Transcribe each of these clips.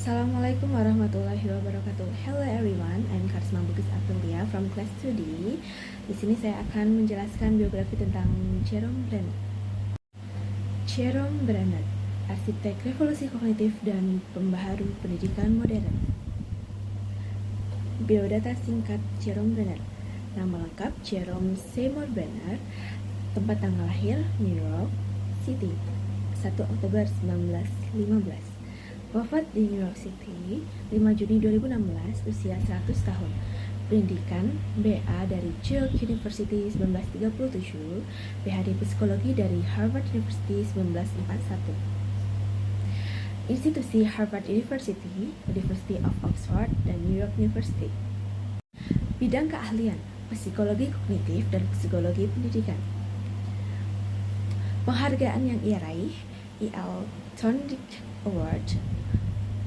Assalamualaikum warahmatullahi wabarakatuh. Hello everyone, I'm Karisma Bugis Aprilia from class 2D. Di sini saya akan menjelaskan biografi tentang Jerome Brenner. Jerome Brenner, arsitek revolusi kognitif dan pembaharu pendidikan modern. Biodata singkat Jerome Brenner. Nama lengkap Jerome Seymour Brenner. Tempat tanggal lahir New York City, 1 Oktober 1915. Wafat di New York City 5 Juni 2016, usia 100 tahun. Pendidikan BA dari Duke University 1937, PhD Psikologi dari Harvard University 1941. Institusi Harvard University, University of Oxford, dan New York University. Bidang keahlian, psikologi kognitif dan psikologi pendidikan. Penghargaan yang ia raih, E.L. Thorndike Award,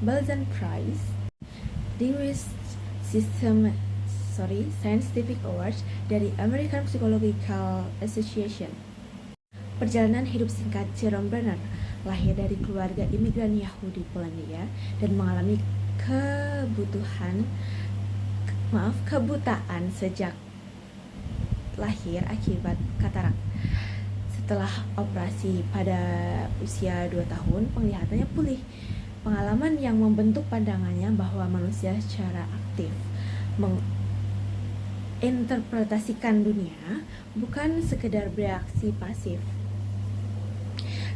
Balzan Prize, Scientific Award dari American Psychological Association. Perjalanan hidup singkat Jerome Brenner. Lahir dari keluarga imigran Yahudi Polandia dan mengalami kebutaan sejak lahir akibat katarak. Setelah operasi pada usia 2 tahun, penglihatannya pulih. Pengalaman yang membentuk pandangannya bahwa manusia secara aktif menginterpretasikan dunia, bukan sekedar bereaksi pasif.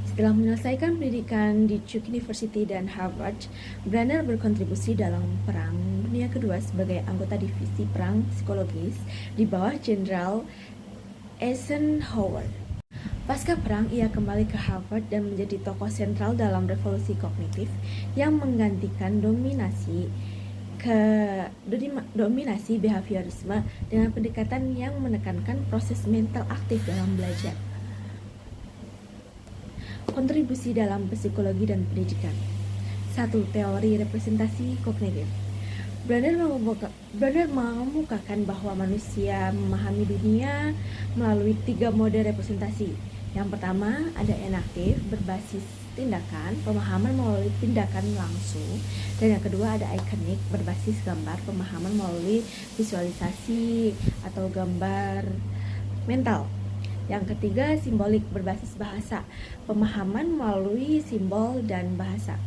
Setelah menyelesaikan pendidikan di Duke University dan Harvard, Brenner berkontribusi dalam Perang Dunia Kedua sebagai anggota divisi perang psikologis di bawah Jenderal Eisenhower. Pasca perang, ia kembali ke Harvard dan menjadi tokoh sentral dalam revolusi kognitif yang menggantikan dominasi behaviorisme dengan pendekatan yang menekankan proses mental aktif dalam belajar. Kontribusi dalam psikologi dan pendidikan. 1. Teori representasi kognitif. Brenner mengemukakan bahwa manusia memahami dunia melalui 3 mode representasi. Yang pertama, ada enaktif, berbasis tindakan, pemahaman melalui tindakan langsung. Dan yang kedua, ada ikonik, berbasis gambar, pemahaman melalui visualisasi atau gambar mental. Yang ketiga, simbolik, berbasis bahasa, pemahaman melalui simbol dan bahasa.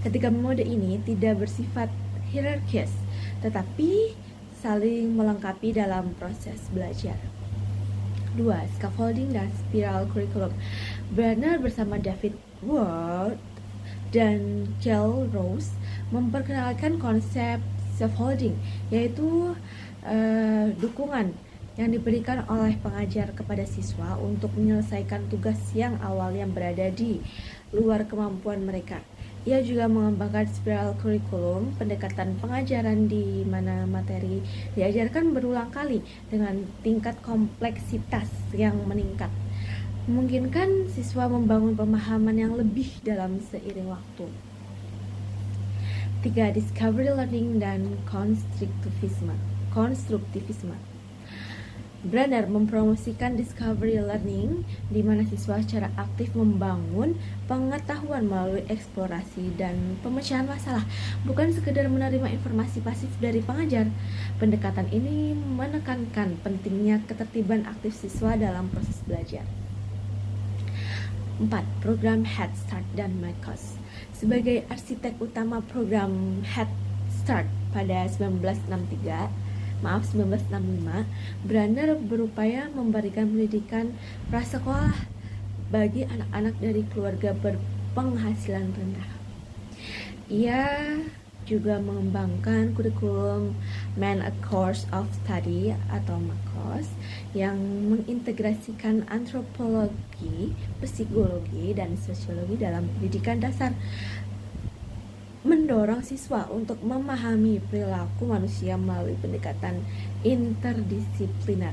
Ketiga mode ini tidak bersifat hierarkis, tetapi saling melengkapi dalam proses belajar. 2. Scaffolding dan spiral curriculum. Brenner bersama David Ward dan Gail Rose memperkenalkan konsep scaffolding, yaitu dukungan yang diberikan oleh pengajar kepada siswa untuk menyelesaikan tugas yang awalnya berada di luar kemampuan mereka. Ia juga mengembangkan spiral curriculum, pendekatan pengajaran di mana materi diajarkan berulang kali dengan tingkat kompleksitas yang meningkat, memungkinkan siswa membangun pemahaman yang lebih dalam seiring waktu. 3. Discovery learning dan konstruktivisme. Brenner mempromosikan discovery learning, di mana siswa secara aktif membangun pengetahuan melalui eksplorasi dan pemecahan masalah, bukan sekedar menerima informasi pasif dari pengajar. Pendekatan ini menekankan pentingnya ketertiban aktif siswa dalam proses belajar. 4. Program Head Start dan MACOS. Sebagai arsitek utama program Head Start pada 1965, Brenner berupaya memberikan pendidikan prasekolah bagi anak-anak dari keluarga berpenghasilan rendah. Ia juga mengembangkan kurikulum Man A Course of Study atau MACOS yang mengintegrasikan antropologi, psikologi, dan sosiologi dalam pendidikan dasar, mendorong siswa untuk memahami perilaku manusia melalui pendekatan interdisipliner.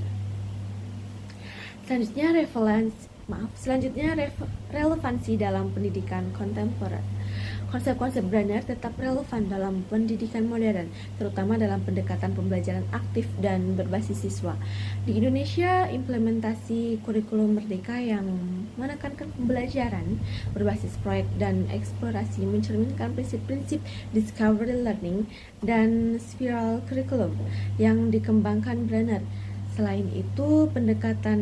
Selanjutnya relevansi dalam pendidikan kontemporer. Konsep-konsep Brenner tetap relevan dalam pendidikan modern, terutama dalam pendekatan pembelajaran aktif dan berbasis siswa. Di Indonesia, implementasi kurikulum merdeka yang menekankan pembelajaran berbasis proyek dan eksplorasi mencerminkan prinsip-prinsip discovery learning dan spiral curriculum yang dikembangkan Brenner. Selain itu, pendekatan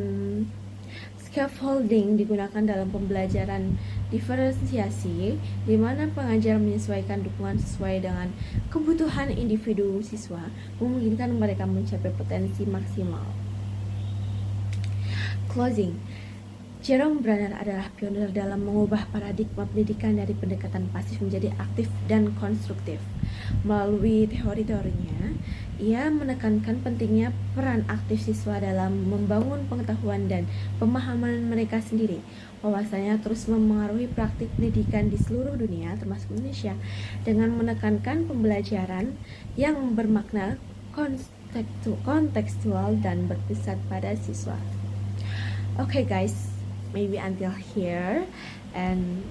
scaffolding digunakan dalam pembelajaran diferensiasi, di mana pengajar menyesuaikan dukungan sesuai dengan kebutuhan individu siswa, memungkinkan mereka mencapai potensi maksimal. Closing. Jerome Brenner adalah pionir dalam mengubah paradigma pendidikan dari pendekatan pasif menjadi aktif dan konstruktif. Melalui teori-teorinya, ia menekankan pentingnya peran aktif siswa dalam membangun pengetahuan dan pemahaman mereka sendiri. Wawasannya terus memengaruhi praktik pendidikan di seluruh dunia, termasuk Indonesia, dengan menekankan pembelajaran yang bermakna kontekstual dan berpusat pada siswa. Okay guys, maybe until here, and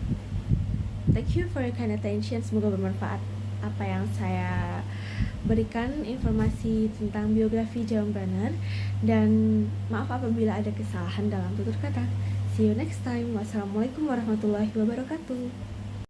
thank you for your kind attention. Semoga bermanfaat apa yang saya berikan, informasi tentang biografi Jerome Brenner, dan maaf apabila ada kesalahan dalam tutur kata. See you next time. Wassalamualaikum warahmatullahi wabarakatuh.